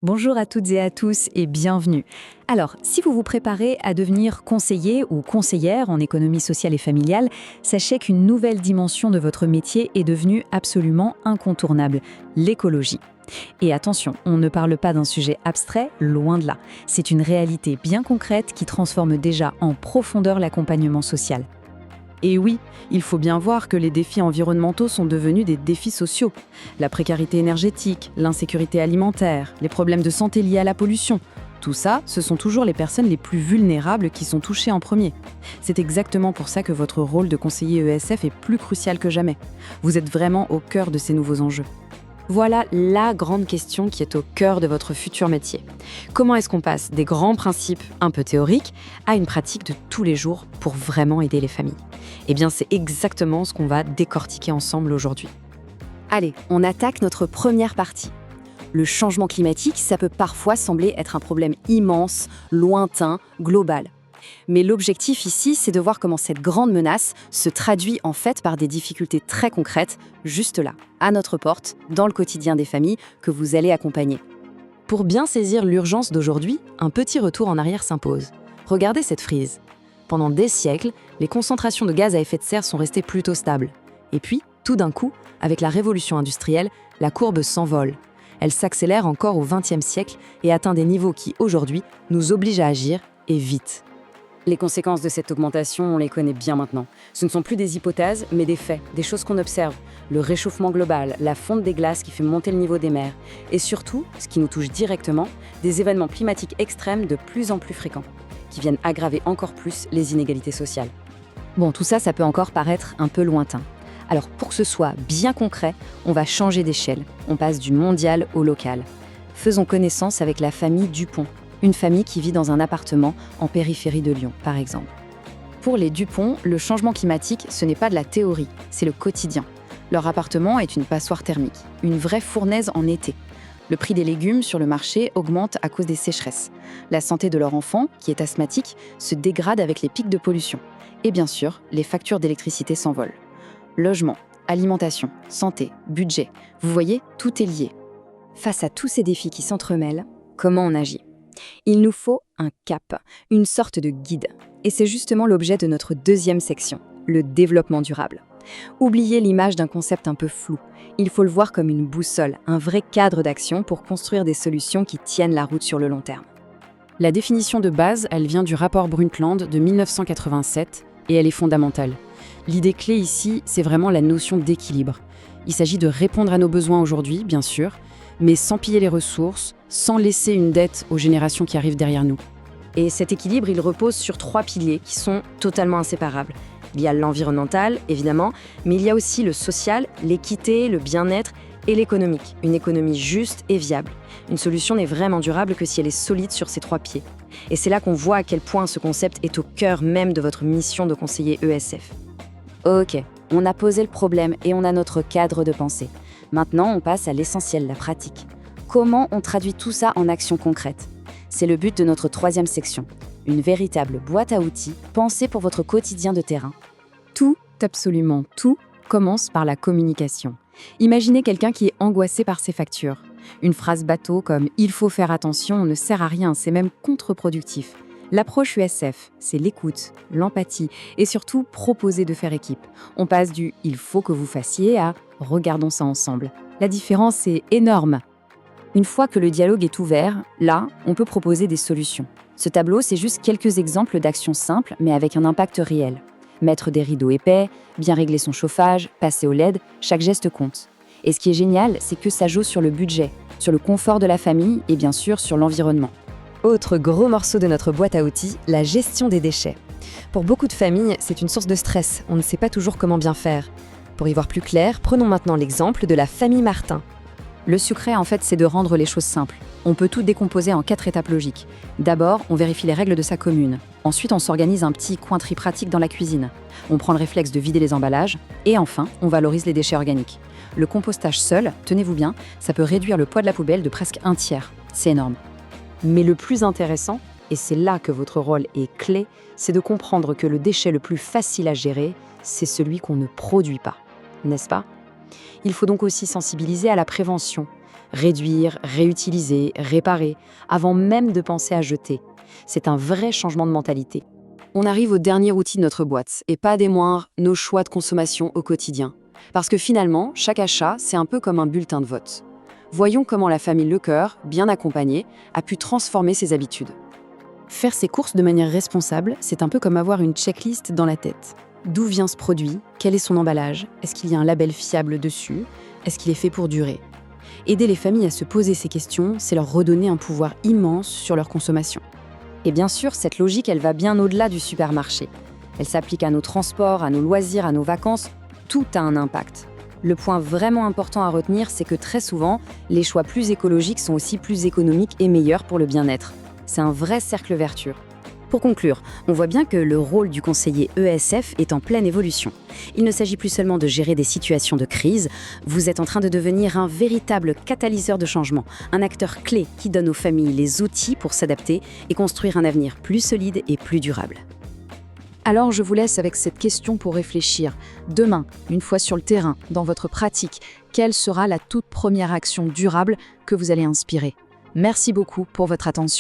Bonjour à toutes et à tous et bienvenue. Alors, si vous vous préparez à devenir conseiller ou conseillère en économie sociale et familiale, sachez qu'une nouvelle dimension de votre métier est devenue absolument incontournable, l'écologie. Et attention, on ne parle pas d'un sujet abstrait, loin de là. C'est une réalité bien concrète qui transforme déjà en profondeur l'accompagnement social. Et oui, il faut bien voir que les défis environnementaux sont devenus des défis sociaux. La précarité énergétique, l'insécurité alimentaire, les problèmes de santé liés à la pollution, tout ça, ce sont toujours les personnes les plus vulnérables qui sont touchées en premier. C'est exactement pour ça que votre rôle de conseiller ESF est plus crucial que jamais. Vous êtes vraiment au cœur de ces nouveaux enjeux. Voilà la grande question qui est au cœur de votre futur métier. Comment est-ce qu'on passe des grands principes un peu théoriques à une pratique de tous les jours pour vraiment aider les familles ? Eh bien, c'est exactement ce qu'on va décortiquer ensemble aujourd'hui. Allez, on attaque notre première partie. Le changement climatique, ça peut parfois sembler être un problème immense, lointain, global. Mais l'objectif ici, c'est de voir comment cette grande menace se traduit en fait par des difficultés très concrètes, juste là, à notre porte, dans le quotidien des familles que vous allez accompagner. Pour bien saisir l'urgence d'aujourd'hui, un petit retour en arrière s'impose. Regardez cette frise. Pendant des siècles, les concentrations de gaz à effet de serre sont restées plutôt stables. Et puis, tout d'un coup, avec la révolution industrielle, la courbe s'envole. Elle s'accélère encore au XXe siècle et atteint des niveaux qui, aujourd'hui, nous obligent à agir, et vite. Les conséquences de cette augmentation, on les connaît bien maintenant. Ce ne sont plus des hypothèses, mais des faits, des choses qu'on observe. Le réchauffement global, la fonte des glaces qui fait monter le niveau des mers. Et surtout, ce qui nous touche directement, des événements climatiques extrêmes de plus en plus fréquents, qui viennent aggraver encore plus les inégalités sociales. Bon, tout ça, ça peut encore paraître un peu lointain. Alors, pour que ce soit bien concret, on va changer d'échelle. On passe du mondial au local. Faisons connaissance avec la famille Dupont. Une famille qui vit dans un appartement en périphérie de Lyon, par exemple. Pour les Dupont, le changement climatique, ce n'est pas de la théorie, c'est le quotidien. Leur appartement est une passoire thermique, une vraie fournaise en été. Le prix des légumes sur le marché augmente à cause des sécheresses. La santé de leur enfant, qui est asthmatique, se dégrade avec les pics de pollution. Et bien sûr, les factures d'électricité s'envolent. Logement, alimentation, santé, budget, vous voyez, tout est lié. Face à tous ces défis qui s'entremêlent, comment on agit ? Il nous faut un cap, une sorte de guide. Et c'est justement l'objet de notre deuxième section, le développement durable. Oubliez l'image d'un concept un peu flou. Il faut le voir comme une boussole, un vrai cadre d'action pour construire des solutions qui tiennent la route sur le long terme. La définition de base, elle vient du rapport Brundtland de 1987 et elle est fondamentale. L'idée clé ici, c'est vraiment la notion d'équilibre. Il s'agit de répondre à nos besoins aujourd'hui, bien sûr, mais sans piller les ressources, sans laisser une dette aux générations qui arrivent derrière nous. Et cet équilibre, il repose sur 3 piliers qui sont totalement inséparables. Il y a l'environnemental, évidemment, mais il y a aussi le social, l'équité, le bien-être et l'économique. Une économie juste et viable. Une solution n'est vraiment durable que si elle est solide sur ces 3 pieds. Et c'est là qu'on voit à quel point ce concept est au cœur même de votre mission de conseiller ESF. Ok, on a posé le problème et on a notre cadre de pensée. Maintenant, on passe à l'essentiel, la pratique. Comment on traduit tout ça en actions concrètes ? C'est le but de notre 3e section. Une véritable boîte à outils pensée pour votre quotidien de terrain. Tout, absolument tout, commence par la communication. Imaginez quelqu'un qui est angoissé par ses factures. Une phrase bateau comme « il faut faire attention » ne sert à rien, c'est même contre-productif. L'approche USF, c'est l'écoute, l'empathie et surtout proposer de faire équipe. On passe du « il faut que vous fassiez » à « regardons ça ensemble ». La différence est énorme. Une fois que le dialogue est ouvert, là, on peut proposer des solutions. Ce tableau, c'est juste quelques exemples d'actions simples, mais avec un impact réel. Mettre des rideaux épais, bien régler son chauffage, passer au LED, chaque geste compte. Et ce qui est génial, c'est que ça joue sur le budget, sur le confort de la famille et bien sûr sur l'environnement. Autre gros morceau de notre boîte à outils, la gestion des déchets. Pour beaucoup de familles, c'est une source de stress, on ne sait pas toujours comment bien faire. Pour y voir plus clair, prenons maintenant l'exemple de la famille Martin. Le secret, en fait, c'est de rendre les choses simples. On peut tout décomposer en 4 étapes logiques. D'abord, on vérifie les règles de sa commune. Ensuite, on s'organise un petit coin tri pratique dans la cuisine. On prend le réflexe de vider les emballages. Et enfin, on valorise les déchets organiques. Le compostage seul, tenez-vous bien, ça peut réduire le poids de la poubelle de presque 1/3. C'est énorme. Mais le plus intéressant, et c'est là que votre rôle est clé, c'est de comprendre que le déchet le plus facile à gérer, c'est celui qu'on ne produit pas. N'est-ce pas ? Il faut donc aussi sensibiliser à la prévention. Réduire, réutiliser, réparer, avant même de penser à jeter. C'est un vrai changement de mentalité. On arrive au dernier outil de notre boîte, et pas des moindres, nos choix de consommation au quotidien. Parce que finalement, chaque achat, c'est un peu comme un bulletin de vote. Voyons comment la famille Lecœur, bien accompagnée, a pu transformer ses habitudes. Faire ses courses de manière responsable, c'est un peu comme avoir une checklist dans la tête. D'où vient ce produit? Quel est son emballage? Est-ce qu'il y a un label fiable dessus? Est-ce qu'il est fait pour durer? Aider les familles à se poser ces questions, c'est leur redonner un pouvoir immense sur leur consommation. Et bien sûr, cette logique, elle va bien au-delà du supermarché. Elle s'applique à nos transports, à nos loisirs, à nos vacances. Tout a un impact. Le point vraiment important à retenir, c'est que très souvent, les choix plus écologiques sont aussi plus économiques et meilleurs pour le bien-être. C'est un vrai cercle vertueux. Pour conclure, on voit bien que le rôle du conseiller ESF est en pleine évolution. Il ne s'agit plus seulement de gérer des situations de crise, vous êtes en train de devenir un véritable catalyseur de changement, un acteur clé qui donne aux familles les outils pour s'adapter et construire un avenir plus solide et plus durable. Alors je vous laisse avec cette question pour réfléchir. Demain, une fois sur le terrain, dans votre pratique, quelle sera la toute première action durable que vous allez inspirer ? Merci beaucoup pour votre attention.